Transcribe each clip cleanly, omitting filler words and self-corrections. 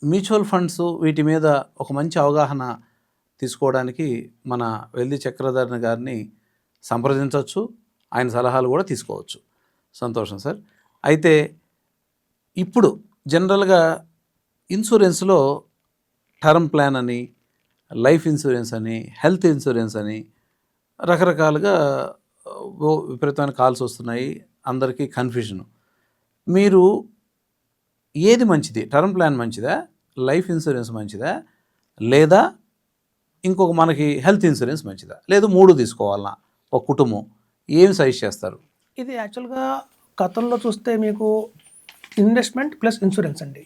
Mutual funds వీటి మీద ఒక మంచి అవగాహన తీసుకోవడానికి మన వెల్ది చక్రధర్ని గారిని సంప్రదించవచ్చు, ఆయన సలహాలు కూడా తీసుకోవచ్చు. సంతోషం సార్. అయితే ఇప్పుడు జనరల్గా ఇన్సూరెన్స్లో టర్మ్ ప్లాన్ అని, లైఫ్ ఇన్సూరెన్స్ అని, హెల్త్ ఇన్సూరెన్స్ అని రకరకాలుగా విపరీతమైన కాల్స్ వస్తున్నాయి, అందరికీ కన్ఫ్యూజన్. మీరు ఏది మంచిది, టర్మ్ ప్లాన్ మంచిదా, లైఫ్ ఇన్సూరెన్స్ మంచిదా, లేదా ఇంకొక మనకి హెల్త్ ఇన్సూరెన్స్ మంచిదా, లేదు మూడు తీసుకోవాలన్నా ఒక కుటుంబం, ఏం సజెస్ట్ చేస్తారు? ఇది యాక్చువల్గా గతంలో చూస్తే మీకు ఇన్వెస్ట్మెంట్ ప్లస్ ఇన్సూరెన్స్ అండి.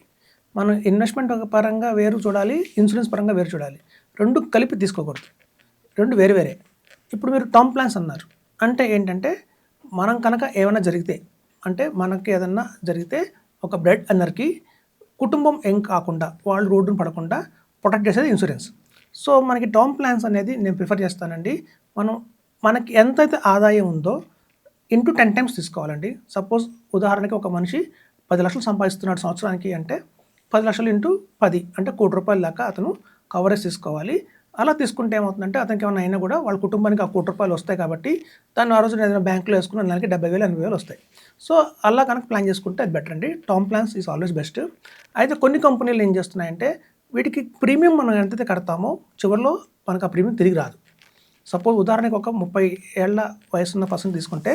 మనం ఇన్వెస్ట్మెంట్ పరంగా వేరు చూడాలి, ఇన్సూరెన్స్ పరంగా వేరు చూడాలి. రెండు కలిపి తీసుకోకూడదు, రెండు వేరు వేరే. ఇప్పుడు మీరు టర్మ్ ప్లాన్స్ అన్నారు అంటే ఏంటంటే, మనం కనుక ఏమైనా జరిగితే, అంటే మనకి ఏదన్నా జరిగితే ఒక బ్లడ్ అన్నర్కి కుటుంబం ఏం కాకుండా, వాళ్ళు రోడ్డును పడకుండా ప్రొటెక్ట్ చేసేది ఇన్సూరెన్స్. సో మనకి టర్మ్ ప్లాన్స్ అనేది నేను ప్రిఫర్ చేస్తానండి. మనకి ఎంతైతే ఆదాయం ఉందో ఇంటూ 10 టైమ్స్ తీసుకోవాలండి. సపోజ్ ఉదాహరణకి ఒక మనిషి 10 లక్షలు సంపాదిస్తున్నాడు సంవత్సరానికి అంటే 10 లక్షలు ఇంటూ 10 అంటే ₹1,00,00,000 దాకా అతను కవరేజ్ తీసుకోవాలి. అలా తీసుకుంటే ఏమవుతుందంటే అతనికి ఏమైనా అయినా కూడా వాళ్ళ కుటుంబానికి ఆ ₹1,00,00,000 వస్తాయి కాబట్టి దాన్ని ఆ రోజున ఏదైనా బ్యాంకులో వేసుకున్న నెలకి 70,000 80,000 వస్తాయి. సో అలా కనుక ప్లాన్ చేసుకుంటే అది బెటర్ అండి. Term plans is always best. అయితే కొన్ని కంపెనీలు ఏం చేస్తున్నాయంటే వీటికి ప్రీమియం మనం ఎంతైతే కడతామో చివరిలో మనకు ఆ ప్రీమియం తిరిగి రాదు. సపోజ్ ఉదాహరణకి ఒక 30 ఏళ్ల వయసున్న పర్సన్ తీసుకుంటే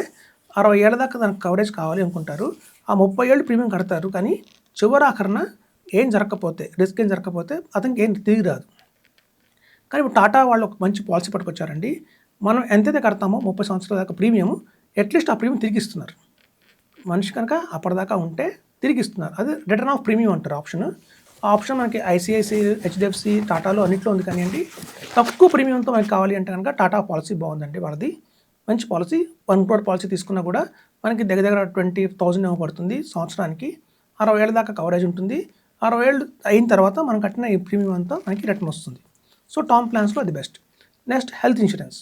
60 ఏళ్ల దాకా దానికి కవరేజ్ కావాలి అనుకుంటారు. ఆ 30 ఏళ్ళు ప్రీమియం కడతారు, కానీ చివరి ఆఖరణ ఏం జరగకపోతే, రిస్క్ ఏం జరగకపోతే అతనికి ఏం తిరిగి రాదు. కానీ ఇప్పుడు టాటా వాళ్ళు ఒక మంచి పాలసీ పట్టుకొచ్చారండి. మనం ఎంతైతే కడతామో 30 సంవత్సరాల దాకా ప్రీమియం, అట్లీస్ట్ ఆ ప్రీమియం తిరిగి ఇస్తున్నారు. మనిషి కనుక అప్పటిదాకా ఉంటే తిరిగి ఇస్తున్నారు. అది రిటర్న్ ఆఫ్ ప్రీమియం అంటారు ఆప్షన్. ఆ ఆప్షన్ మనకి ఐసిఐసిఐ, హెచ్డిఎఫ్సి, టాటాలో అన్నింటిలో ఉంది. కానివ్వండి, తక్కువ ప్రీమియంతో మనకి కావాలి అంటే కనుక టాటా పాలసీ బాగుందండి. వాళ్ళది మంచి పాలసీ. 1 crore పాలసీ తీసుకున్నా కూడా మనకి దగ్గర 20,000 ఏమో పడుతుంది సంవత్సరానికి. 60 ఏళ్ళ దాకా కవరేజ్ ఉంటుంది. 60 ఏళ్ళు అయిన తర్వాత మనం కట్టిన ఈ ప్రీమియం అంతా మనకి రిటర్న్ వస్తుంది. సో టర్మ్ ప్లాన్స్లో అది best. Next health insurance.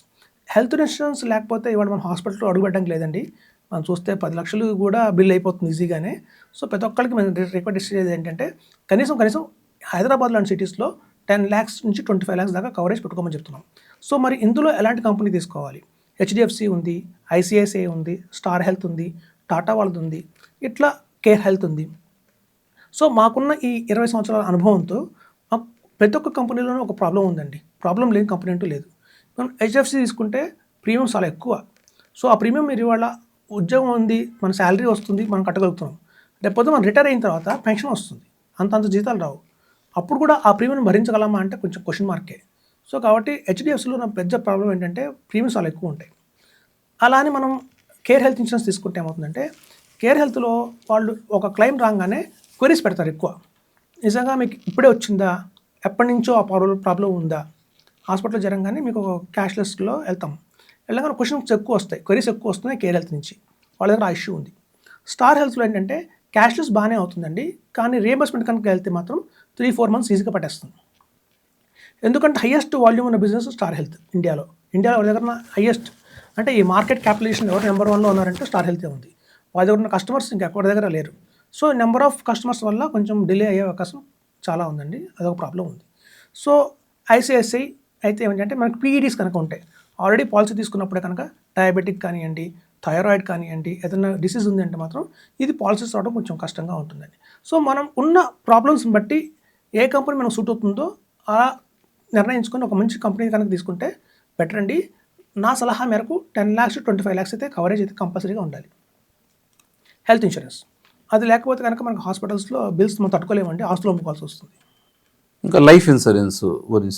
Health insurance లేకపోతే ఇవాళ మన హాస్పిటల్లో అడుగుపెట్టడానికి లేదండి. మనం చూస్తే 10 లక్షలు కూడా బిల్ అయిపోతుంది ఈజీగానే. సో ప్రతి ఒక్కరికి మనం రిక్వెస్ట్ చేసేది ఏంటంటే కనీసం హైదరాబాద్ లాంటి సిటీస్లో 10 lakhs నుంచి 25 lakhs దాకా కవరేజ్ పెట్టుకోమని చెప్తున్నాం. సో మరి ఇందులో ఎలాంటి కంపెనీ తీసుకోవాలి? హెచ్డిఎఫ్సి ఉంది, ఐసిఐసిఐ ఉంది, స్టార్ హెల్త్ ఉంది, టాటా వాళ్ళది ఉంది, ఇట్లా కేర్ హెల్త్ ఉంది. సో మాకున్న ఈ 20 సంవత్సరాల అనుభవంతో ప్రతి ఒక్క కంపెనీలోనూ ఒక ప్రాబ్లం ఉందండి. ప్రాబ్లం లేని కంపెనీ అంటూ లేదు. మనం హెచ్డిఎఫ్సి తీసుకుంటే ప్రీమియం చాలా ఎక్కువ. సో ఆ ప్రీమియం మీరు ఇవాళ ఉద్యోగం ఉంది, మన శాలరీ వస్తుంది, మనం కట్టగలుగుతున్నాం. లేకపోతే మనం రిటైర్ అయిన తర్వాత పెన్షన్ వస్తుంది, అంత జీతాలు రావు. అప్పుడు కూడా ఆ ప్రీమియం భరించగలమా అంటే కొంచెం క్వశ్చన్ మార్కే. సో కాబట్టి హెచ్డిఎఫ్సిలో నా పెద్ద ప్రాబ్లం ఏంటంటే ప్రీమియమ్స్ చాలా ఎక్కువ ఉంటాయి. అలా అని మనం కేర్ హెల్త్ ఇన్సూరెన్స్ తీసుకుంటే ఏమవుతుందంటే, కేర్ హెల్త్లో వాళ్ళు ఒక క్లెయిమ్ రాగానే క్వరీస్ పెడతారు ఎక్కువ. నిజంగా మీకు ఇప్పుడే వచ్చిందా, ఎప్పటి నుంచో ఆ ప్రాబ్లం ఉందా, హాస్పిటల్లో జరగగానే మీకు క్యాష్లెస్లో వెళ్తాం. వెళ్ళగానే క్వశ్చన్స్ ఎక్కువ వస్తాయి, క్వరీస్ ఎక్కువ వస్తున్నాయి కేర్ హెల్త్ నుంచి. వాళ్ళ దగ్గర ఆ ఇష్యూ ఉంది. స్టార్ హెల్త్లో ఏంటంటే క్యాష్లెస్ బాగానే అవుతుందండి, కానీ రీఎంబర్స్మెంట్ కనుక వెళ్తే మాత్రం 3-4 months ఈజీగా పట్టేస్తుంది. ఎందుకంటే హైయెస్ట్ వాల్యూమ్ ఉన్న బిజినెస్ స్టార్ హెల్త్ ఇండియాలో వాళ్ళ దగ్గర హైయెస్ట్ అంటే ఈ మార్కెట్ క్యాపిటలైజేషన్ ఎవరు నెంబర్ 1లో ఉన్నారంటే స్టార్ హెల్తే ఉంది. వాళ్ళ దగ్గర ఉన్న కస్టమర్స్ ఇంకెక్కడి దగ్గర లేరు. సో నెంబర్ ఆఫ్ కస్టమర్స్ వల్ల కొంచెం డిలే అయ్యే అవకాశం చాలా ఉందండి. అదొక ప్రాబ్లం ఉంది. సో ఐసిఐసిఐ అయితే ఏమిటంటే మనకి పీఈడీస్ కనుక ఉంటాయి, ఆల్రెడీ పాలసీ తీసుకున్నప్పుడే కనుక డయాబెటిక్ కానివ్వండి, థైరాయిడ్ కానివ్వండి, ఏదైనా డిసీజ్ ఉంది అంటే మాత్రం ఇది పాలసీస్ రావడం కొంచెం కష్టంగా ఉంటుందండి. సో మనం ఉన్న ప్రాబ్లమ్స్ని బట్టి ఏ కంపెనీ మనకు సూట్ అవుతుందో అలా నిర్ణయించుకొని ఒక మంచి కంపెనీ కనుక తీసుకుంటే బెటర్ అండి. నా సలహా మేరకు 10 lakhs to 25 lakhs అయితే కవరేజ్ అయితే కంపల్సరీగా ఉండాలి. హెల్త్ ఇన్సూరెన్స్ అది లేకపోతే కనుక మనకు హాస్పిటల్స్లో బిల్స్ మనం తట్టుకోలేమండి, ఆస్తులు అమ్ముకోవాల్సి వస్తుంది. ఇంకా లైఫ్ ఇన్సూరెన్స్ గురించి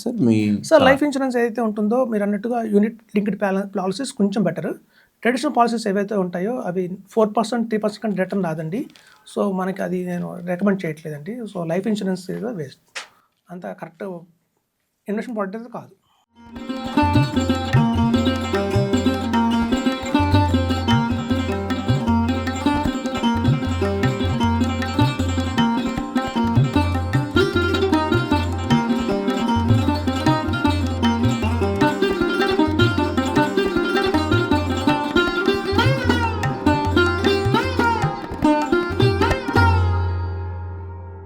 సార్ లైఫ్ ఇన్సూరెన్స్ ఏదైతే ఉంటుందో మీరు అన్నట్టుగా యూనిట్ లింక్డ్ పాలసీస్ కొంచెం బెటర్. ట్రెడిషనల్ పాలసీస్ ఏవైతే ఉంటాయో అవి 4%, 3% కంటే రిటర్న్ రాదండి. సో మనకి అది నేను రికమెండ్ చేయట్లేదండి. సో లైఫ్ ఇన్సూరెన్స్ వేస్ట్, అంత కరెక్ట్ ఇన్వెస్ట్మెంట్ పాయింట్ కాదు.